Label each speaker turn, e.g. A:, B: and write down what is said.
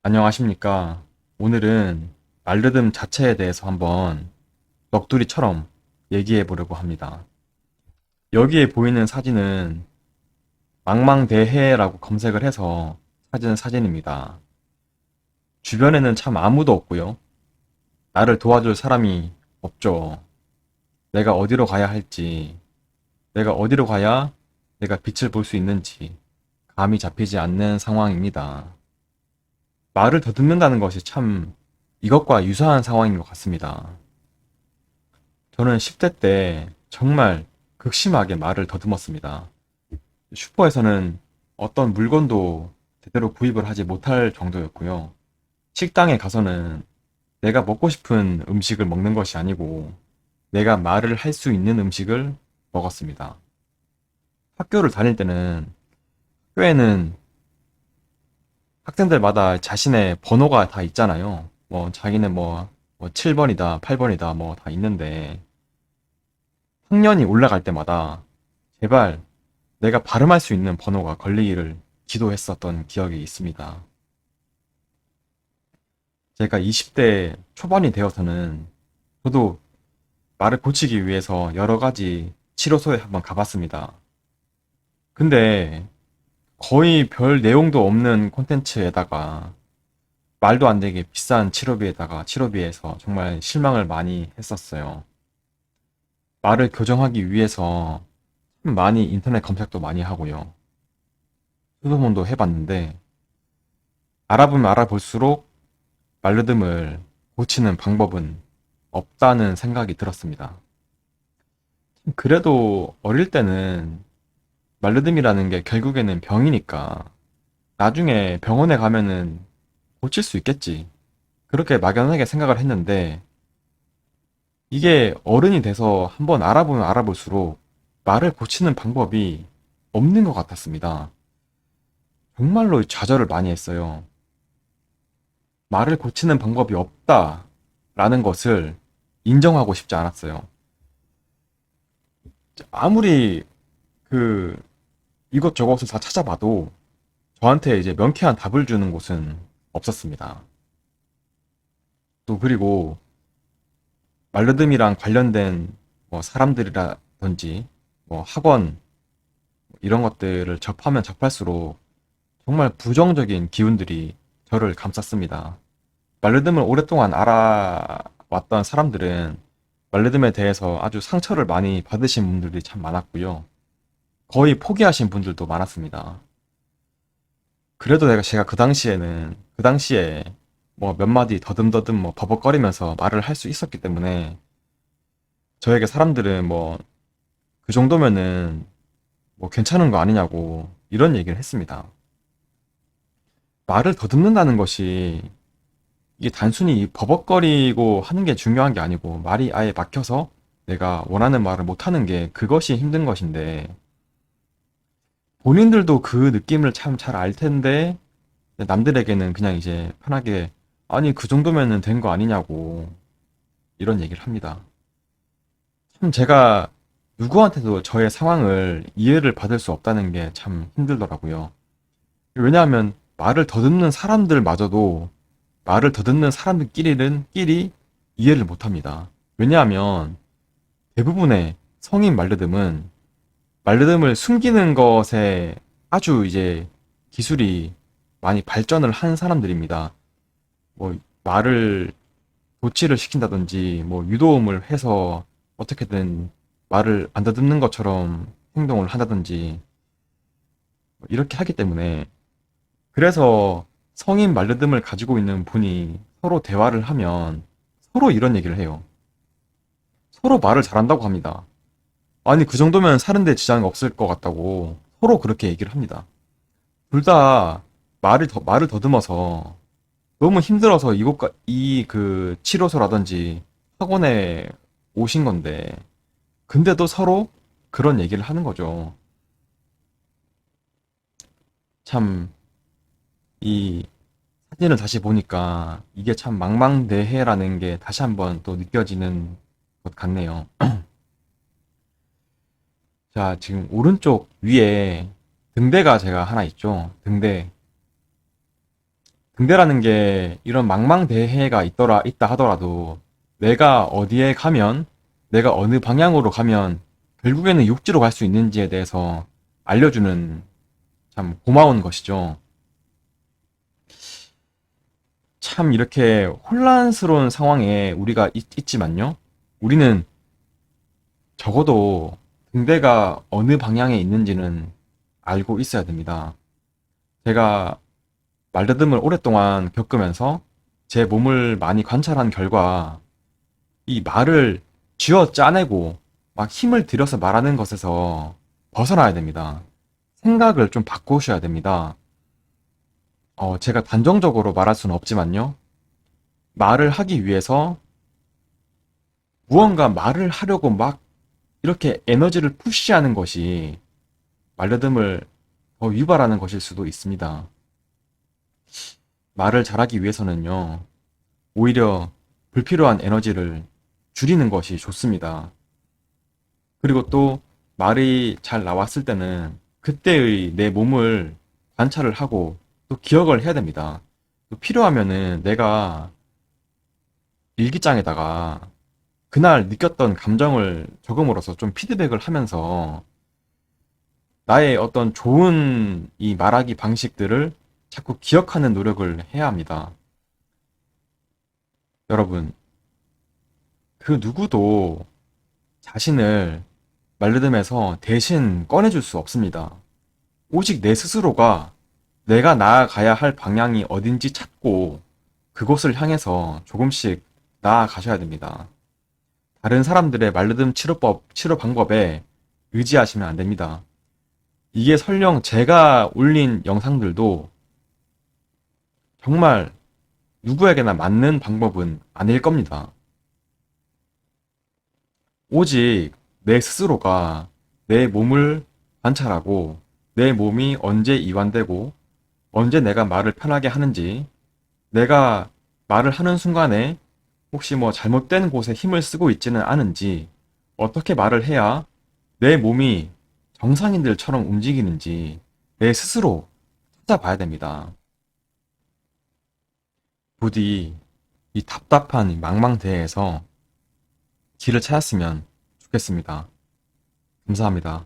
A: 안녕하십니까. 오늘은 말르듬 자체에 대해서 한번 넋두리처럼 얘기해 보려고 합니다. 여기에 보이는 사진은 망망대해라고 검색을 해서 찾은 사진입니다. 주변에는 참 아무도 없고요. 나를 도와줄 사람이 없죠. 내가 어디로 가야 할지, 내가 어디로 가야 내가 빛을 볼 수 있는지 감이 잡히지 않는 상황입니다. 말을 더듬는다는 것이 참 이것과 유사한 상황인 것 같습니다. 저는 10대 때 정말 극심하게 말을 더듬었습니다. 슈퍼에서는 어떤 물건도 제대로 구입을 하지 못할 정도였고요. 식당에 가서는 내가 먹고 싶은 음식을 먹는 것이 아니고 내가 말을 할 수 있는 음식을 먹었습니다. 학교를 다닐 때는 학교에는 학생들마다 자신의 번호가 다 있잖아요. 뭐 자기는 뭐 7번이다, 8번이다 뭐 다 있는데 학년이 올라갈 때마다 제발 내가 발음할 수 있는 번호가 걸리기를 기도했었던 기억이 있습니다. 제가 20대 초반이 되어서는 저도 말을 고치기 위해서 여러 가지 치료소에 한번 가봤습니다. 근데 거의 별 내용도 없는 콘텐츠에다가 말도 안 되게 비싼 치료비에다가 치료비에서 정말 실망을 많이 했었어요. 말을 교정하기 위해서 많이 인터넷 검색도 많이 하고요. 수소문도 해봤는데 알아보면 알아볼수록 말르듬을 고치는 방법은 없다는 생각이 들었습니다. 그래도 어릴 때는 말르듬이라는 게 결국에는 병이니까 나중에 병원에 가면은 고칠 수 있겠지. 그렇게 막연하게 생각을 했는데 이게 어른이 돼서 한번 알아보면 알아볼수록 말을 고치는 방법이 없는 것 같았습니다. 정말로 좌절을 많이 했어요. 말을 고치는 방법이 없다라는 것을 인정하고 싶지 않았어요. 아무리 그 이것저것을 다 찾아봐도 저한테 이제 명쾌한 답을 주는 곳은 없었습니다. 또 그리고 말르듬이랑 관련된 뭐 사람들이라든지 뭐 학원 이런 것들을 접하면 접할수록 정말 부정적인 기운들이 저를 감쌌습니다. 말르듬을 오랫동안 알아왔던 사람들은 말르듬에 대해서 아주 상처를 많이 받으신 분들이 참 많았고요. 거의 포기하신 분들도 많았습니다. 그래도 제가 그 당시에 뭐 몇 마디 더듬더듬 뭐 버벅거리면서 말을 할 수 있었기 때문에 저에게 사람들은 뭐 그 정도면은 뭐 괜찮은 거 아니냐고 이런 얘기를 했습니다. 말을 더듬는다는 것이 이게 단순히 버벅거리고 하는 게 중요한 게 아니고 말이 아예 막혀서 내가 원하는 말을 못 하는 게 그것이 힘든 것인데 본인들도 그 느낌을 참 잘 알 텐데 남들에게는 그냥 이제 편하게 아니 그 정도면은 된 거 아니냐고 이런 얘기를 합니다. 참 제가 누구한테도 저의 상황을 이해를 받을 수 없다는 게 참 힘들더라고요. 왜냐하면 말을 더듬는 사람들마저도 말을 더듬는 사람들끼리는 끼리 이해를 못합니다. 왜냐하면 대부분의 성인 말르듬은 말르듬을 숨기는 것에 아주 이제 기술이 많이 발전을 한 사람들입니다. 뭐 말을 도치를 시킨다든지 뭐 유도음을 해서 어떻게든 말을 안 더듬는 것처럼 행동을 한다든지 뭐 이렇게 하기 때문에 그래서 성인 말르듬을 가지고 있는 분이 서로 대화를 하면 서로 이런 얘기를 해요. 서로 말을 잘한다고 합니다. 아니 그 정도면 사는데 지장이 없을 것 같다고 서로 그렇게 얘기를 합니다. 둘 다 말을 더듬어서 너무 힘들어서 이 그 치료소라든지 학원에 오신 건데 근데도 서로 그런 얘기를 하는 거죠. 참 이 사진을 다시 보니까 이게 참 망망대해라는 게 다시 한번 또 느껴지는 것 같네요. 자, 지금 오른쪽 위에 등대가 제가 하나 있죠. 등대. 등대라는 게 이런 망망대해가 있다 하더라도 내가 어디에 가면, 내가 어느 방향으로 가면 결국에는 육지로 갈 수 있는지에 대해서 알려주는 참 고마운 것이죠. 참 이렇게 혼란스러운 상황에 우리가 있지만요. 우리는 적어도 등대가 어느 방향에 있는지는 알고 있어야 됩니다. 제가 말다듬을 오랫동안 겪으면서 제 몸을 많이 관찰한 결과 이 말을 쥐어 짜내고 막 힘을 들여서 말하는 것에서 벗어나야 됩니다. 생각을 좀 바꾸셔야 됩니다. 제가 단정적으로 말할 수는 없지만요. 말을 하기 위해서 무언가 말을 하려고 막 이렇게 에너지를 푸시하는 것이 말려듬을 더 유발하는 것일 수도 있습니다. 말을 잘하기 위해서는요, 오히려 불필요한 에너지를 줄이는 것이 좋습니다. 그리고 또 말이 잘 나왔을 때는 그때의 내 몸을 관찰을 하고 또 기억을 해야 됩니다. 또 필요하면은 내가 일기장에다가 그날 느꼈던 감정을 적음으로써 좀 피드백을 하면서 나의 어떤 좋은 이 말하기 방식들을 자꾸 기억하는 노력을 해야 합니다. 여러분, 그 누구도 자신을 말르듬에서 대신 꺼내줄 수 없습니다. 오직 내 스스로가 내가 나아가야 할 방향이 어딘지 찾고 그곳을 향해서 조금씩 나아가셔야 됩니다. 다른 사람들의 말르듬 치료 방법에 의지하시면 안 됩니다. 이게 설령 제가 올린 영상들도 정말 누구에게나 맞는 방법은 아닐 겁니다. 오직 내 스스로가 내 몸을 관찰하고 내 몸이 언제 이완되고 언제 내가 말을 편하게 하는지 내가 말을 하는 순간에 혹시 뭐 잘못된 곳에 힘을 쓰고 있지는 않은지 어떻게 말을 해야 내 몸이 정상인들처럼 움직이는지 내 스스로 찾아봐야 됩니다. 부디 이 답답한 이 망망대해에서 길을 찾았으면 좋겠습니다. 감사합니다.